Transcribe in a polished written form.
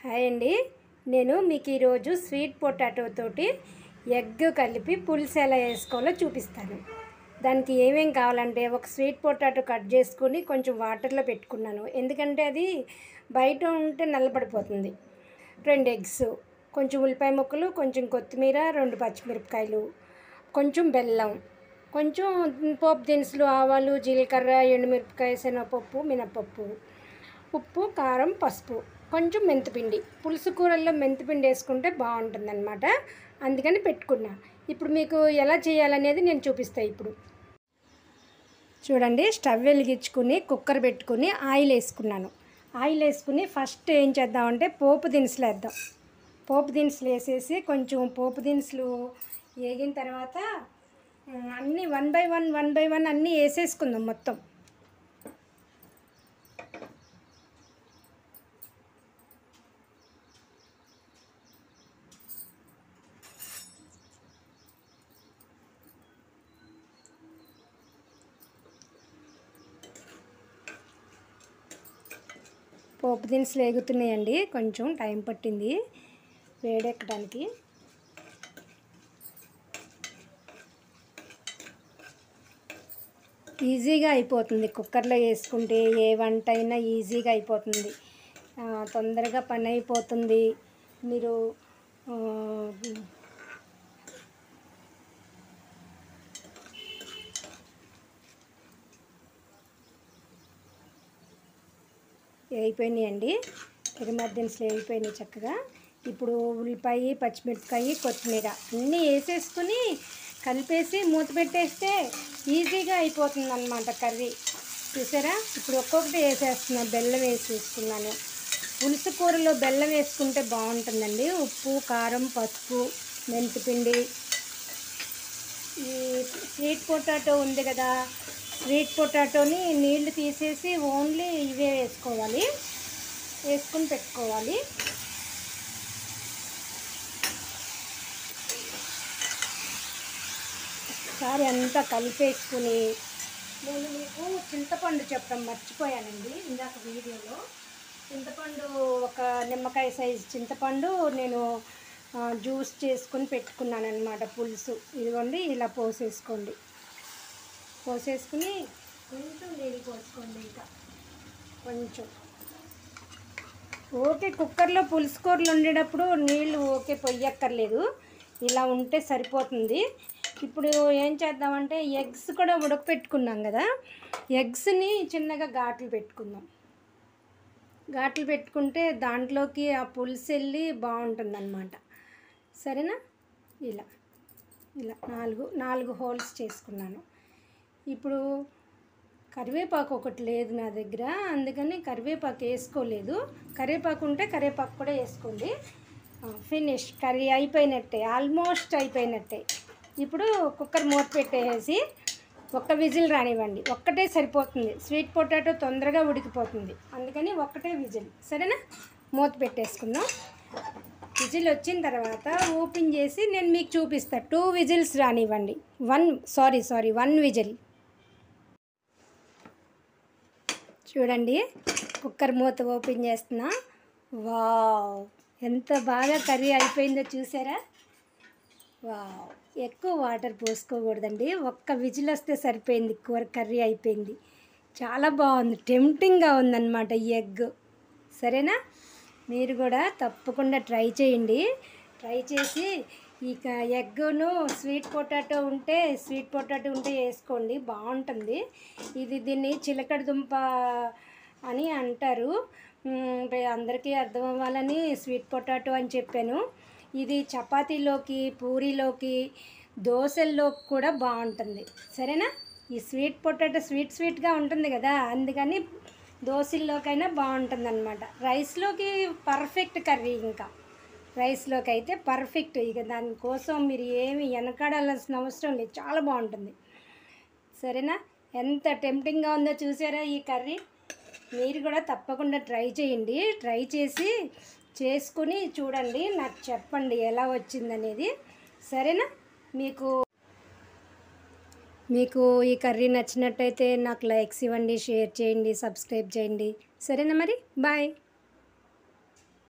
Hi అండి. నేను మీకు ఈరోజు స్వీట్ పొటాటో తోటి ఎగ్ కలిపి పులుసు ఎలా వేసుకోవాలో చూపిస్తాను. దానికి ఏమేం కావాలంటే ఒక స్వీట్ పొటాటో కట్ చేసుకొని కొంచెం వాటర్లో పెట్టుకున్నాను, ఎందుకంటే అది బయట ఉంటే నల్లబడిపోతుంది. 2 ఎగ్స్, కొంచెం ఉల్లిపాయ ముక్కలు, కొంచెం కొత్తిమీర, 2 పచ్చిమిరపకాయలు, కొంచెం బెల్లం, కొంచెం పోపు దినుసులు, ఆవాలు, జీలకర్ర, ఎండుమిరపకాయ, శనగపప్పు, మినపప్పు, ఉప్పు, కారం, పసుపు, కొంచెం మెంతిపిండి. పులుసు కూరల్లో మెంతిపిండి వేసుకుంటే బాగుంటుందన్నమాట, అందుకని పెట్టుకున్నా. ఇప్పుడు మీకు ఎలా చేయాలనేది నేను చూపిస్తాను. ఇప్పుడు చూడండి, స్టవ్ వెలిగించుకుని కుక్కర్ పెట్టుకుని ఆయిల్ వేసుకున్నాను. ఆయిల్ వేసుకుని ఫస్ట్ ఏం చేద్దామంటే పోపు దినుసులు వేద్దాం. పోపు దినుసులు వేసేసి కొంచెం పోపు దినుసులు వేగిన తర్వాత అన్నీ వన్ బై వన్ అన్నీ వేసేసుకుందాం మొత్తం. పోపు దినుసులు వేగుతున్నాయండి, కొంచెం టైం పట్టింది వేడెక్కడానికి. ఈజీగా అయిపోతుంది, కుక్కర్లో వేసుకుంటే ఏ వంట అయినా ఈజీగా అయిపోతుంది, తొందరగా పని అయిపోతుంది. మీరు వేగిపోయినాయండి, ఎర్రమద్ద దినుసులు వేగిపోయినాయి చక్కగా. ఇప్పుడు ఉల్లిపాయ, పచ్చిమిరపకాయ, కొత్తిమీర అన్నీ వేసేసుకుని కలిపేసి మూత పెట్టేస్తే ఈజీగా అయిపోతుంది అన్నమాట కర్రీ. చూసారా, ఇప్పుడు ఒక్కొక్కటి వేసేస్తున్నా. బెల్లం వేసేసుకున్నాను. పులుసు కూరలో బెల్లం వేసుకుంటే బాగుంటుందండి. ఉప్పు, కారం, పసుపు, మెంతిపిండి. ఈ స్వీట్ పొటాటో ఉంది కదా, స్వీట్ పొటాటోని నీళ్లు తీసేసి ఓన్లీ ఇవే వేసుకోవాలి, వేసుకుని పెట్టుకోవాలి. ఒకసారి అంతా కలిపేసుకుని, నేను మీకు చింతపండు చెప్పడం మర్చిపోయానండి ఇందాక వీడియోలో. చింతపండు ఒక నిమ్మకాయ సైజు చింతపండు నేను జ్యూస్ చేసుకొని పెట్టుకున్నాను అన్నమాట, పులుసు. ఇదిగోండి, ఇలా పోసేసుకోండి. పోసేసుకుని కొంచెం నీళ్ళు పోసుకోండి. ఇంకా కొంచెం ఓకే. కుక్కర్లో పులుసు కూరలు వండేటప్పుడు నీళ్ళు ఓకే పొయ్యక్కర్లేదు, ఇలా ఉంటే సరిపోతుంది. ఇప్పుడు ఏం చేద్దామంటే ఎగ్స్ కూడా ఉడకపెట్టుకున్నాం కదా, ఎగ్స్ని చిన్నగా ఘాట్లు పెట్టుకుందాం. ఘాట్లు పెట్టుకుంటే దాంట్లోకి ఆ పులుసు వెళ్ళి బాగుంటుందన్నమాట. సరేనా? ఇలా ఇలా నాలుగు హోల్స్ చేసుకున్నాను. ఇప్పుడు కరివేపాకు ఒకటి లేదు నా దగ్గర, అందుకని కరివేపాకు వేసుకోలేదు. కరివేపాకు ఉంటే కరివేపాకు కూడా వేసుకోండి. ఫినిష్, కర్రీ అయిపోయినట్టే, ఆల్మోస్ట్ అయిపోయినట్టే. ఇప్పుడు కుక్కర్ మూత పెట్టేసి ఒక్క విజిల్ రానివ్వండి. ఒక్కటే సరిపోతుంది, స్వీట్ పొటాటో తొందరగా ఉడికిపోతుంది, అందుకని ఒక్కటే విజిల్. సరేనా? మూత పెట్టేసుకుందాం. విజిల్ వచ్చిన తర్వాత ఓపెన్ చేసి నేను మీకు చూపిస్తాను. 2 విజిల్స్ రానివ్వండి. 1 విజిల్. చూడండి, కుక్కర్ మూత ఓపెన్ చేస్తున్నా. వావ్, ఎంత బాగా కర్రీ అయిపోయిందో చూసారా? వావ్, ఎక్కువ వాటర్ పోసుకోకూడదండి, ఒక్క విజిల్ వస్తే సరిపోయింది, కర్రీ అయిపోయింది. చాలా బాగుంది, టెంప్టింగ్గా ఉందన్నమాట ఈ ఎగ్. సరేనా? మీరు కూడా తప్పకుండా ట్రై చేయండి. ట్రై చేసి ఈ ఎగ్గును స్వీట్ పొటాటో ఉంటే వేసుకోండి, బాగుంటుంది. దీన్ని చిలకడ దుంప అని అంటారు, అందరికీ అర్థం అవ్వాలని స్వీట్ పొటాటో అని చెప్పాను. ఇది చపాతీలోకి, పూరీలోకి, దోశల్లోకి కూడా బాగుంటుంది. సరేనా? ఈ స్వీట్ పొటాటో స్వీట్గా ఉంటుంది కదా, అందుకని దోశల్లోకైనా బాగుంటుంది అన్నమాట. రైస్లోకి పర్ఫెక్ట్ కర్రీ, ఇంకా రైస్లోకి అయితే పర్ఫెక్ట్. ఇక దానికోసం మీరు ఏమి వెనకాడాల్సిన అవసరం లేదు, చాలా బాగుంటుంది. సరేనా? ఎంత టెంప్టింగ్గా ఉందో చూసారా ఈ కర్రీ? మీరు కూడా తప్పకుండా ట్రై చేయండి. ట్రై చేసి చేసుకుని చూడండి, నాకు చెప్పండి ఎలా వచ్చిందనేది. సరేనా? మీకు ఈ కర్రీ నచ్చినట్టయితే నాకు లైక్స్ ఇవ్వండి, షేర్ చేయండి, సబ్స్క్రైబ్ చేయండి. సరేనా? మరి బాయ్.